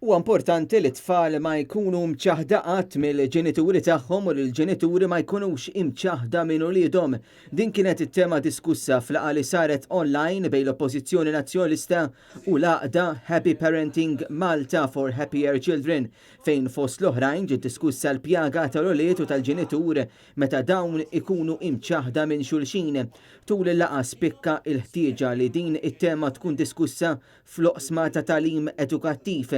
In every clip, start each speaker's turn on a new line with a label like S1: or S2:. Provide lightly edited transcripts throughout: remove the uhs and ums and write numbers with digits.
S1: Huwa importanti li t-tfal ma jkunu mċaħda qatt mill-ġenituri tagħhom u l-ġenituri ma jkunux imċaħda minn uliedhom. Din kienet it-tema diskussa fl-laqgħa li saret online bejn l-Oppożizzjoni Nazzjonalista u l-għaqda Happy Parenting Malta for Happier Children fejn fost l-oħrajn ġiet diskussa l-pjaga tal-ulied u tal-ġenitur meta dawn ikunu imċaħda minn xulxin. Tul il-laqgħa spikka il-ħtieġa li din it-tema tkun diskussa fl-oqsma ta' tagħlim edukattiv.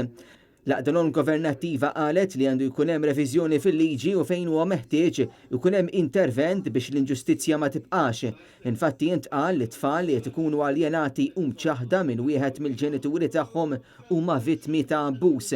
S1: L-għaqda non-governattiva qalet li għandu jkun hemm reviżjoni fil-liġi u fejn huwa meħtieġ ikun hemm intervent biex l-inġustizzja ma tibqax. Infatti intqal li tfal li qed ikunu aljenati u mċaħda minn wieħed mill-ġenituri tagħhom huma vittmi ta' abbuż.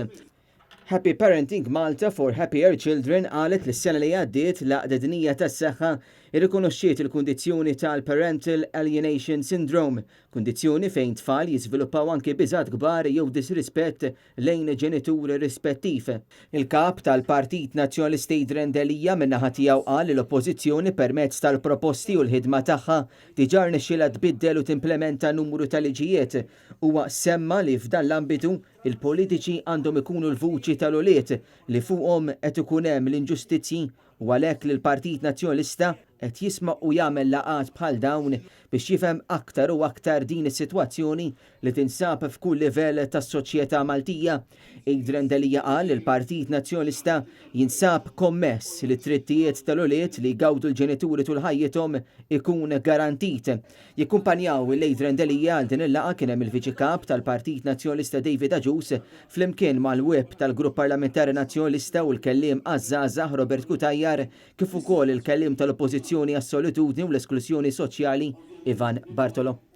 S1: Happy Parenting Malta for Happier Children qalet li s-sena li għaddiet l-għaqda dinija tas-saħħa irrikonoxxiet il-kundizzjoni tal-Parental Alienation Syndrome, kundizzjoni fejn tfal jiżviluppaw anke biżgħat kbar jew disrispett lejn ġenitur rispettiv. Il-kap tal-Partit Nazzjonalista Adrian Delija min-naħa tiegħu qal li l-Oppożizzjoni permezz tal-proposti u l-ħidma tagħha diġà rnexxielha tbiddel u timplementa numru ta' liġijiet. Huwa semma li f'dan l-ambitu il-politiċi għandhom ikunu l-vuċi tal-ulied li fuqhom qed ikun hemm l-inġustizzji u għalhekk li l-Partit Nazzjonalista qed jisma' u jagħmel laqgħat bħal dawn biex jifhem aktar u aktar din is-sitwazzjoni li tinsab f'kull livell tas-soċjetà Maltija. Adrian Delija qal li l-Partit Nazzjonalista jinsab kommess li t-drittijiet tal-ulied li jgawdu l-ġenituri tul ħajjithom ikun garantit. Jikkumpanjaw l-Adrian Delija għal din il-laqgħa kien hemm il-Viċi Kap tal-Partit Nazzjonalista David Aġus flimkien mal-Whip tal-Grupp Parlamentari Nazzjonalista u l-kelliem għaż-żgħażagħ Robert Kutajjar kif ukoll il-kelliem tal-Oppożizzjoni għas-Solitudni u l-Esklużjoni Soċjali Ivan Bartolo.